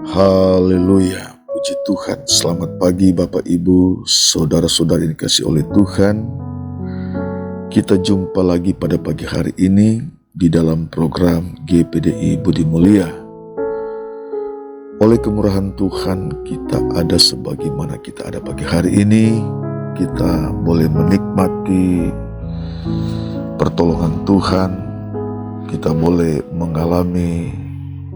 Haleluya, puji Tuhan. Selamat pagi Bapak Ibu, saudara-saudara yang dikasihi oleh Tuhan. Kita jumpa lagi pada pagi hari ini di dalam program GPDI Budi Mulia. Oleh kemurahan Tuhan, kita ada sebagaimana kita ada pagi hari ini. Kita boleh menikmati pertolongan Tuhan. Kita boleh mengalami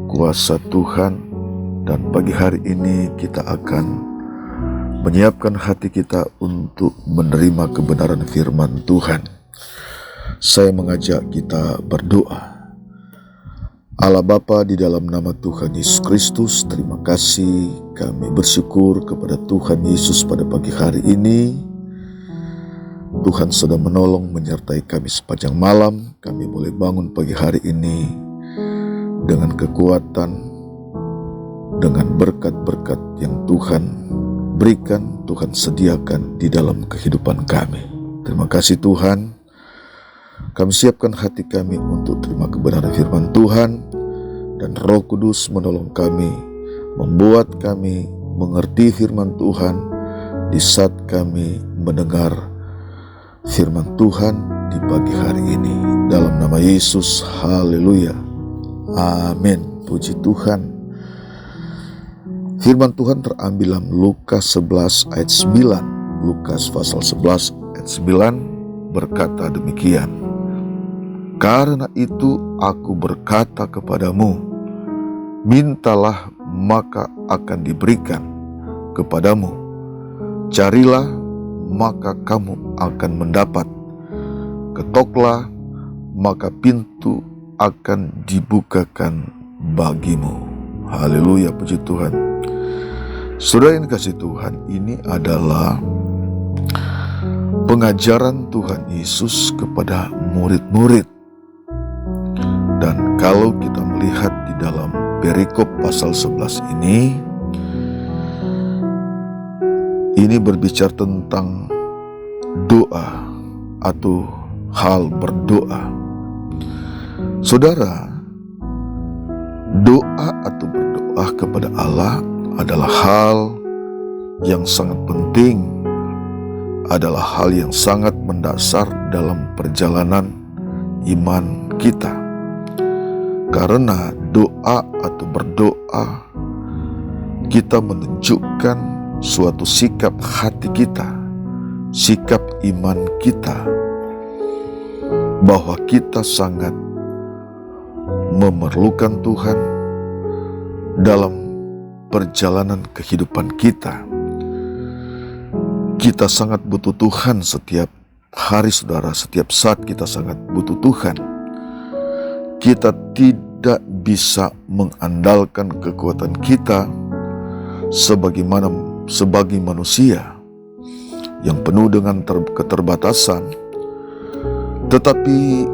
kuasa Tuhan. Dan pagi hari ini kita akan menyiapkan hati kita untuk menerima kebenaran firman Tuhan. Saya mengajak kita berdoa. Allah Bapa, di dalam nama Tuhan Yesus Kristus, terima kasih. Kami bersyukur kepada Tuhan Yesus pada pagi hari ini. Tuhan sudah menolong menyertai kami sepanjang malam. Kami boleh bangun pagi hari ini dengan kekuatan, dengan berkat-berkat yang Tuhan berikan, Tuhan sediakan di dalam kehidupan kami. Terima kasih Tuhan. Kami siapkan hati kami untuk terima kebenaran firman Tuhan, dan Roh Kudus menolong kami, membuat kami mengerti firman Tuhan di saat kami mendengar firman Tuhan di pagi hari ini. Dalam nama Yesus, haleluya, amin. Puji Tuhan. Firman Tuhan terambil dalam Lukas 11 ayat 9. Lukas pasal 11 ayat 9 berkata demikian. Karena itu aku berkata kepadamu, mintalah maka akan diberikan kepadamu. Carilah maka kamu akan mendapat. Ketoklah maka pintu akan dibukakan bagimu. Haleluya, puji Tuhan. Saudara yang dikasihi Tuhan, ini adalah pengajaran Tuhan Yesus kepada murid-murid. Dan kalau kita melihat di dalam perikop pasal 11 ini berbicara tentang doa atau hal berdoa. Saudara, doa atau berdoa kepada Allah adalah hal yang sangat penting, adalah hal yang sangat mendasar dalam perjalanan iman kita. Karena doa atau berdoa, kita menunjukkan suatu sikap hati kita, sikap iman kita, bahwa kita sangat memerlukan Tuhan dalam perjalanan kehidupan kita. Kita sangat butuh Tuhan setiap hari, saudara. Setiap saat kita sangat butuh Tuhan. Kita tidak bisa mengandalkan kekuatan kita sebagai manusia yang penuh dengan keterbatasan. Tetapi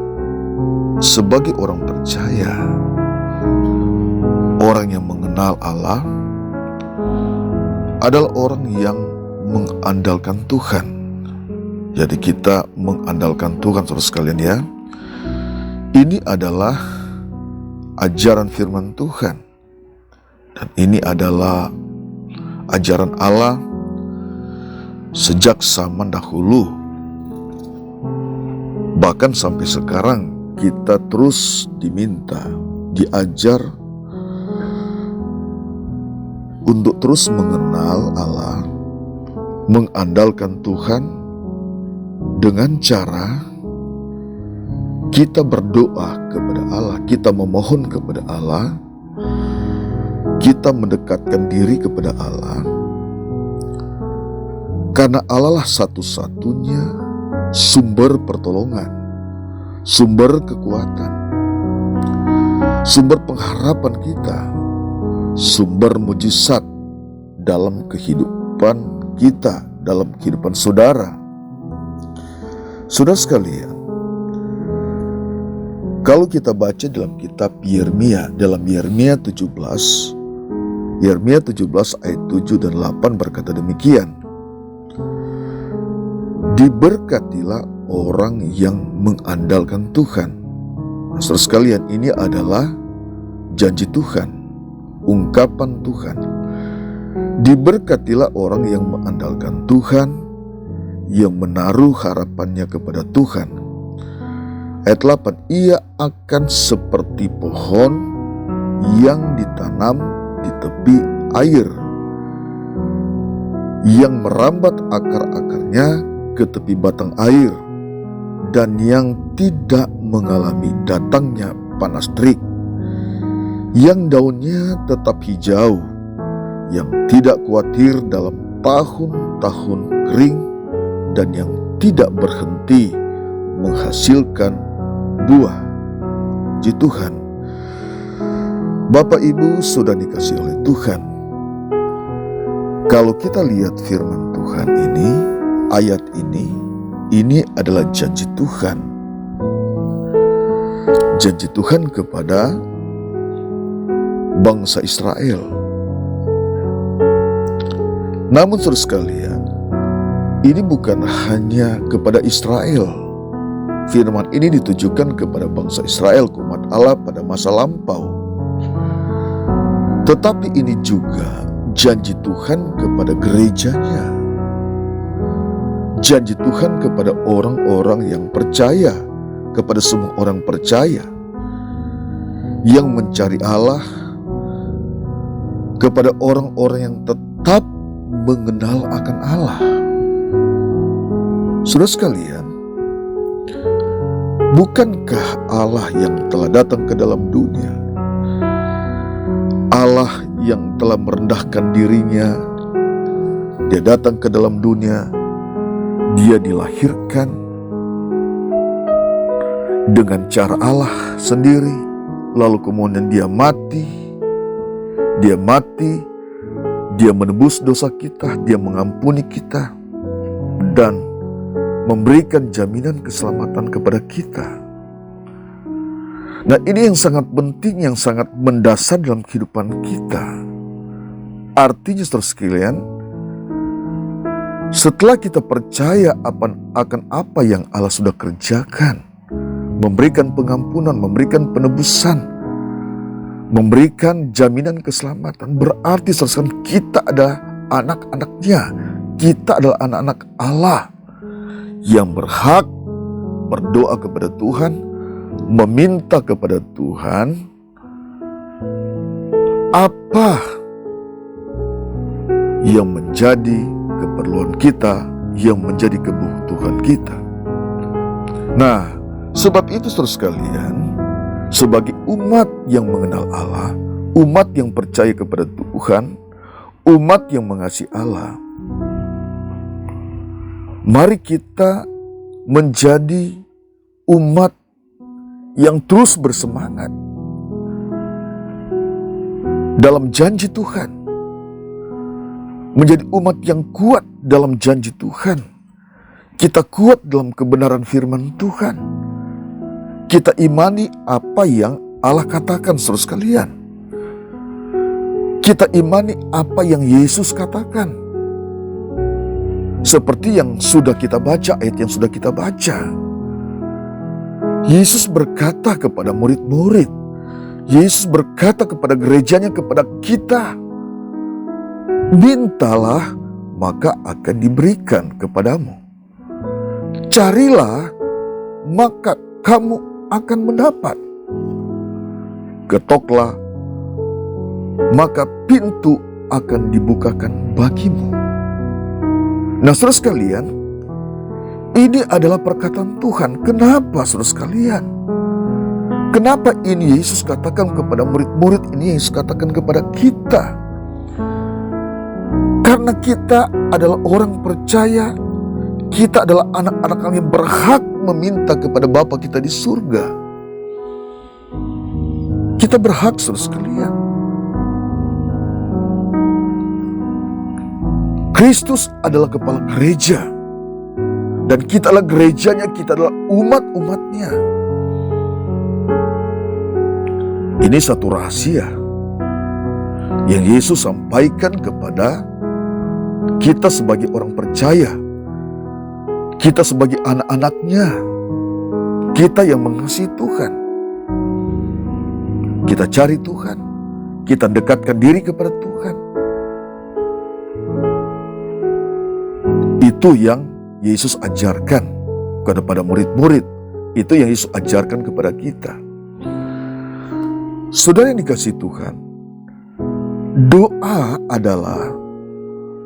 sebagai orang percaya, orang yang mengenal Allah adalah orang yang mengandalkan Tuhan. Jadi kita mengandalkan Tuhan, saudara sekalian ya. Ini adalah ajaran firman Tuhan. Dan ini adalah ajaran Allah sejak zaman dahulu. Bahkan sampai sekarang kita terus diminta, diajar untuk terus mengenal Allah, mengandalkan Tuhan dengan cara kita berdoa kepada Allah, kita memohon kepada Allah, kita mendekatkan diri kepada Allah. Karena Allah lah satu-satunya sumber pertolongan, sumber kekuatan, sumber pengharapan kita, sumber mujizat dalam kehidupan kita, dalam kehidupan saudara. Saudara sekalian, kalau kita baca dalam kitab Yeremia, dalam Yeremia 17 ayat 7 dan 8 berkata demikian. Diberkatilah orang yang mengandalkan Tuhan. Nah, saudara sekalian, ini adalah janji Tuhan. ungkapan Tuhan. Diberkatilah orang yang mengandalkan Tuhan, yang menaruh harapannya kepada Tuhan. Ayat 8, ia akan seperti pohon yang ditanam di tepi air, yang merambat akar-akarnya ke tepi batang air, dan yang tidak mengalami datangnya panas terik, yang daunnya tetap hijau, yang tidak khawatir dalam tahun-tahun kering, dan yang tidak berhenti menghasilkan buah. Puji Tuhan. Bapak Ibu sudah dikasihi oleh Tuhan. Kalau kita lihat firman Tuhan ini, ayat ini adalah janji Tuhan. Janji Tuhan kepada bangsa Israel. Namun saudara sekalian, ini bukan hanya kepada Israel. Firman ini ditujukan kepada bangsa Israel, umat Allah pada masa lampau. Tetapi ini juga janji Tuhan kepada gerejanya. Janji Tuhan kepada orang-orang yang percaya, kepada semua orang percaya yang mencari Allah, kepada orang-orang yang tetap mengenal akan Allah. Saudara sekalian, bukankah Allah yang telah datang ke dalam dunia, Allah yang telah merendahkan dirinya, dia datang ke dalam dunia, dia dilahirkan dengan cara Allah sendiri, lalu kemudian dia mati, dia menebus dosa kita, dia mengampuni kita, dan memberikan jaminan keselamatan kepada kita. Nah, ini yang sangat penting, yang sangat mendasar dalam kehidupan kita. Artinya saudara sekalian, setelah kita percaya akan apa yang Allah sudah kerjakan, memberikan pengampunan, memberikan penebusan, memberikan jaminan keselamatan, berarti saudara kita adalah anak-anaknya. Kita adalah anak-anak Allah yang berhak berdoa kepada Tuhan, meminta kepada Tuhan apa yang menjadi keperluan kita, yang menjadi kebutuhan kita. Nah, sebab itu saudara sekalian, sebagai umat yang mengenal Allah, umat yang percaya kepada Tuhan, umat yang mengasihi Allah, mari kita menjadi umat yang terus bersemangat dalam janji Tuhan, menjadi umat yang kuat dalam janji Tuhan. Kita kuat dalam kebenaran firman Tuhan. Kita imani apa yang Allah katakan, saudara sekalian. Kita imani apa yang Yesus katakan. Seperti yang sudah kita baca, ayat yang sudah kita baca. Yesus berkata kepada murid-murid, Yesus berkata kepada gerejanya, kepada kita, mintalah maka akan diberikan kepadamu. Carilah maka kamu akan mendapat. Ketoklah maka pintu akan dibukakan bagimu. Nah, saudara sekalian, ini adalah perkataan Tuhan. Kenapa saudara sekalian? Kenapa ini Yesus katakan kepada murid-murid, ini Yesus katakan kepada kita? Karena kita adalah orang percaya, kita adalah anak-anak yang berhak meminta kepada Bapa kita di surga. Kita berhak, saudara sekalian. Kristus adalah kepala gereja, dan kita adalah gerejanya, kita adalah umat-umatnya. Ini satu rahasia yang Yesus sampaikan kepada kita sebagai orang percaya, kita sebagai anak-anaknya, kita yang mengasihi Tuhan. Kita cari Tuhan, kita dekatkan diri kepada Tuhan. Itu yang Yesus ajarkan kepada murid-murid. Itu yang Yesus ajarkan kepada kita. Saudara yang dikasihi Tuhan, doa adalah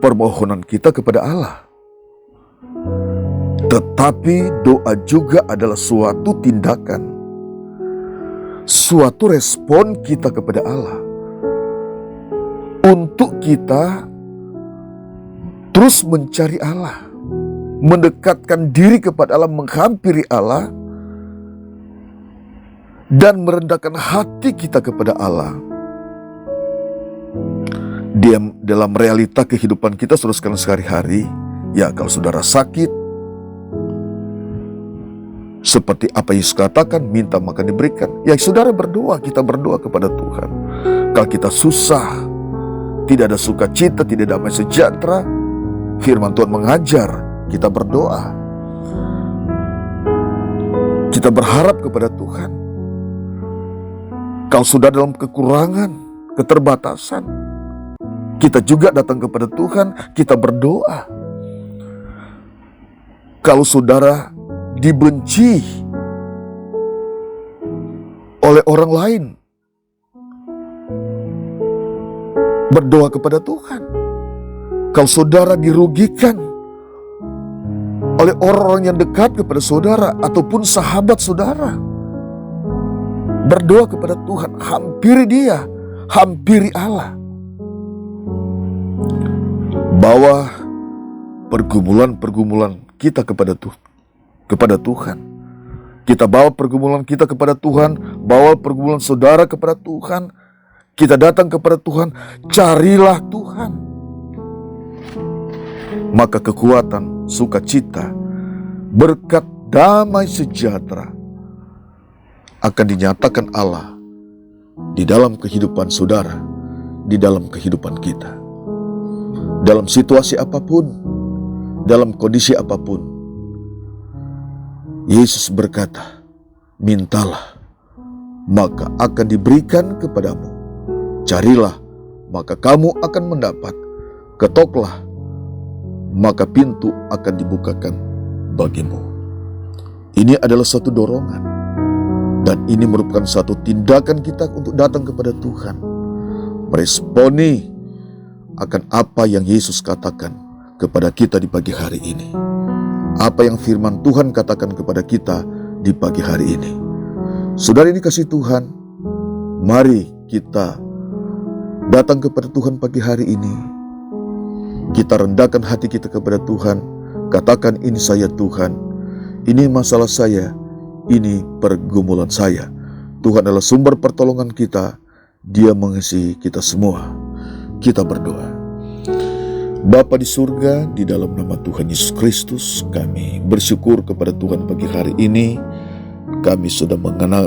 permohonan kita kepada Allah. Tetapi doa juga adalah suatu tindakan, suatu respon kita kepada Allah untuk kita terus mencari Allah, mendekatkan diri kepada Allah, menghampiri Allah, dan merendahkan hati kita kepada Allah. Dalam realita kehidupan kita saudara sehari-hari, ya kalau saudara sakit, seperti apa Yesus katakan, minta maka diberikan. Ya saudara berdoa, kita berdoa kepada Tuhan. Kalau kita susah, tidak ada sukacita, tidak ada damai sejahtera, firman Tuhan mengajar kita berdoa. Kita berharap kepada Tuhan. Kalau sudah dalam kekurangan, keterbatasan, kita juga datang kepada Tuhan, kita berdoa. Kalau saudara dibenci oleh orang lain, berdoa kepada Tuhan. Kalau saudara dirugikan oleh orang-orang yang dekat kepada saudara ataupun sahabat saudara, berdoa kepada Tuhan, hampiri Dia, hampiri Allah. Bawa pergumulan-pergumulan kita kepada Tuhan. Kita bawa pergumulan kita kepada Tuhan, bawa pergumulan saudara kepada Tuhan. Kita datang kepada Tuhan, carilah Tuhan. Maka kekuatan, sukacita, berkat, damai sejahtera akan dinyatakan Allah di dalam kehidupan saudara, di dalam kehidupan kita. Dalam situasi apapun, dalam kondisi apapun, Yesus berkata, mintalah, maka akan diberikan kepadamu. Carilah, maka kamu akan mendapat. Ketoklah, maka pintu akan dibukakan bagimu. Ini adalah satu dorongan. Dan ini merupakan satu tindakan kita untuk datang kepada Tuhan. Meresponi akan apa yang Yesus katakan kepada kita di pagi hari ini. Apa yang firman Tuhan katakan kepada kita di pagi hari ini. Saudara ini kasih Tuhan, mari kita datang kepada Tuhan pagi hari ini. Kita rendahkan hati kita kepada Tuhan. Katakan, ini saya Tuhan, ini masalah saya, ini pergumulan saya. Tuhan adalah sumber pertolongan kita. Dia mengasihi kita semua. Kita berdoa. Bapa di surga, di dalam nama Tuhan Yesus Kristus, kami bersyukur kepada Tuhan pagi hari ini. Kami sudah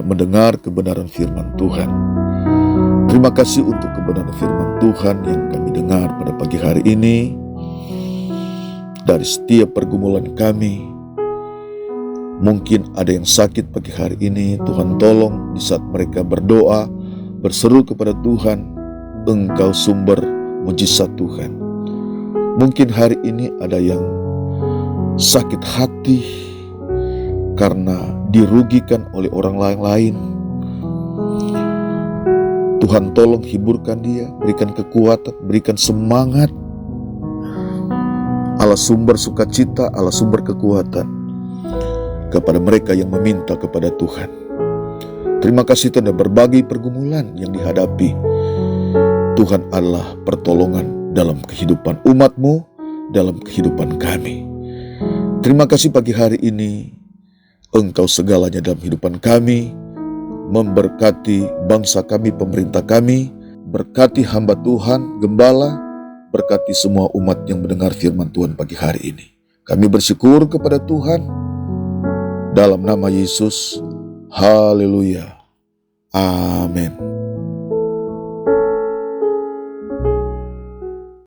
mendengar kebenaran firman Tuhan. Terima kasih untuk kebenaran firman Tuhan yang kami dengar pada pagi hari ini. Dari setiap pergumulan kami, mungkin ada yang sakit pagi hari ini. Tuhan tolong di saat mereka berdoa, berseru kepada Tuhan, Engkau sumber mujizat Tuhan. Mungkin hari ini ada yang sakit hati karena dirugikan oleh orang lain. Tuhan tolong hiburkan dia, berikan kekuatan, berikan semangat. Allah sumber sukacita, Allah sumber kekuatan kepada mereka yang meminta kepada Tuhan. Terima kasih Tuhan, berbagai pergumulan yang dihadapi. Tuhan adalah pertolongan dalam kehidupan umat-Mu, dalam kehidupan kami. Terima kasih pagi hari ini, Engkau segalanya dalam kehidupan kami, memberkati bangsa kami, pemerintah kami, berkati hamba Tuhan, gembala, berkati semua umat yang mendengar firman Tuhan pagi hari ini. Kami bersyukur kepada Tuhan, dalam nama Yesus, haleluya, amin.